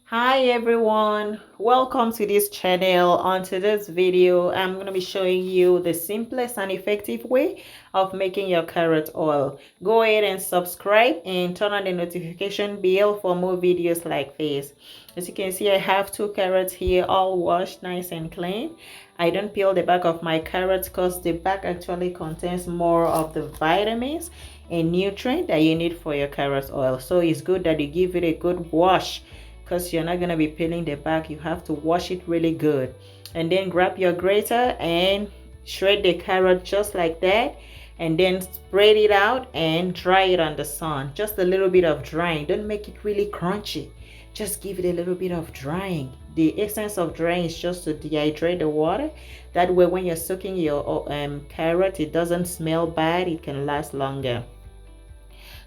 Hi everyone, welcome to this channel. On today's video I'm going to be showing you the simplest and effective way of making your carrot oil. Go ahead and subscribe and turn on the notification bell for more videos like this. As you can see, I have two carrots here, all washed nice and clean. I don't peel the back of my carrots because the back actually contains more of the vitamins and nutrients that you need for your carrot oil. So it's good that you give it a good wash, because you're not going to be peeling the back. You have to wash it really good, and then grab your grater and shred the carrot just like that, and then spread it out and dry it on the sun. Just a little bit of drying. Don't make it really crunchy, just give it a little bit of drying. The essence of drying is just to dehydrate the water. That way when you're soaking your carrot, it doesn't smell bad, it can last longer.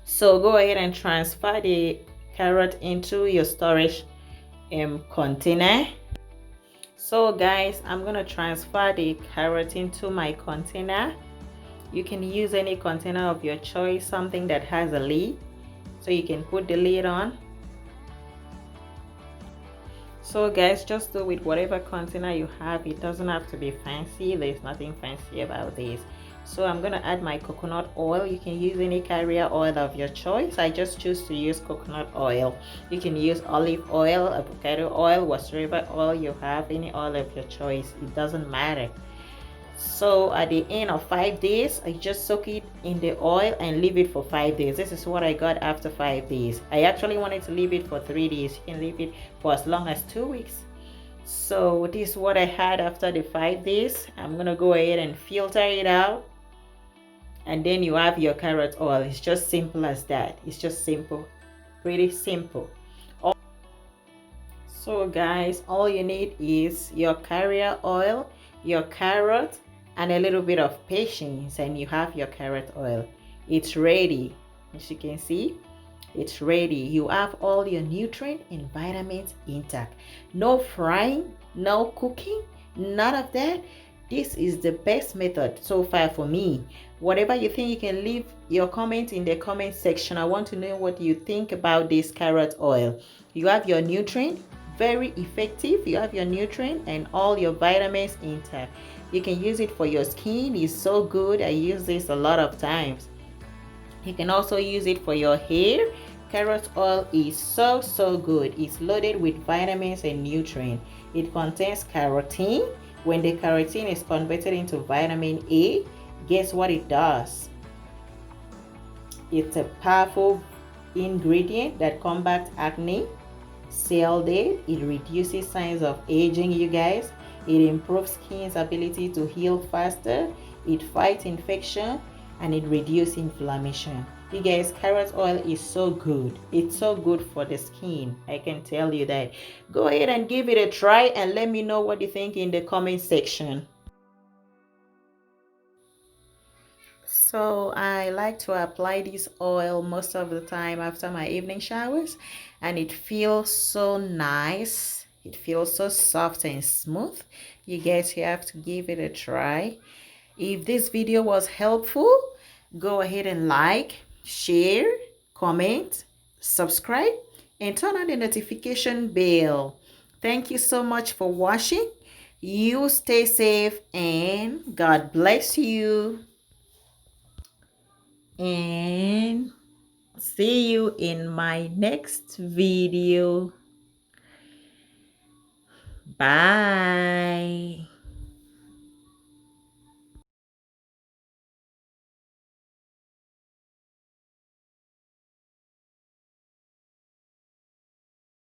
So go ahead and transfer the carrot into your storage container. So guys, I'm gonna transfer the carrot into my container. You can use any container of your choice, something that has a lid, so you can put the lid on. So guys, just do with whatever container you have. It doesn't have to be fancy. There's nothing fancy about this. So I'm gonna add my coconut oil. You can use any carrier oil of your choice. I just choose to use coconut oil. You can use olive oil, avocado oil, whatever oil you have, any oil of your choice, it doesn't matter. So at the end of 5 days, I just soak it in the oil and leave it for 5 days. This is what I got after 5 days. I actually wanted to leave it for 3 days. You can leave it for as long as 2 weeks. So this is what I had after the 5 days. I'm gonna go ahead and filter it out, and then you have your carrot oil. It's just simple as that. It's just simple, pretty simple. So guys, all you need is your carrier oil, your carrot, and a little bit of patience, and you have your carrot oil. It's ready. As you can see, it's ready. You have all your nutrients and vitamins intact. No frying, no cooking, none of that. This is the best method so far for me. Whatever you think, you can leave your comment in the comment section. I want to know what you think about this carrot oil. You have your nutrient, very effective. You have your nutrient and all your vitamins intact. You can use it for your skin. It's so good. I use this a lot of times. You can also use it for your hair. Carrot oil is so good. It's loaded with vitamins and nutrients. It contains carotene. When the carotene is converted into vitamin A, guess what it does? It's a powerful ingredient that combats acne, cell death. It reduces signs of aging, you guys. It improves skin's ability to heal faster. It fights infection, and it reduces inflammation. You guys, carrot oil is so good. It's so good for the skin, I can tell you that. Go ahead and give it a try and let me know what you think in the comment section. So I like to apply this oil most of the time after my evening showers, and it feels so nice. It feels so soft and smooth. You guys, you have to give it a try. If this video was helpful, go ahead and like, share, comment, subscribe, and turn on the notification bell. Thank you so much for watching. You stay safe and God bless you. And see you in my next video. Bye.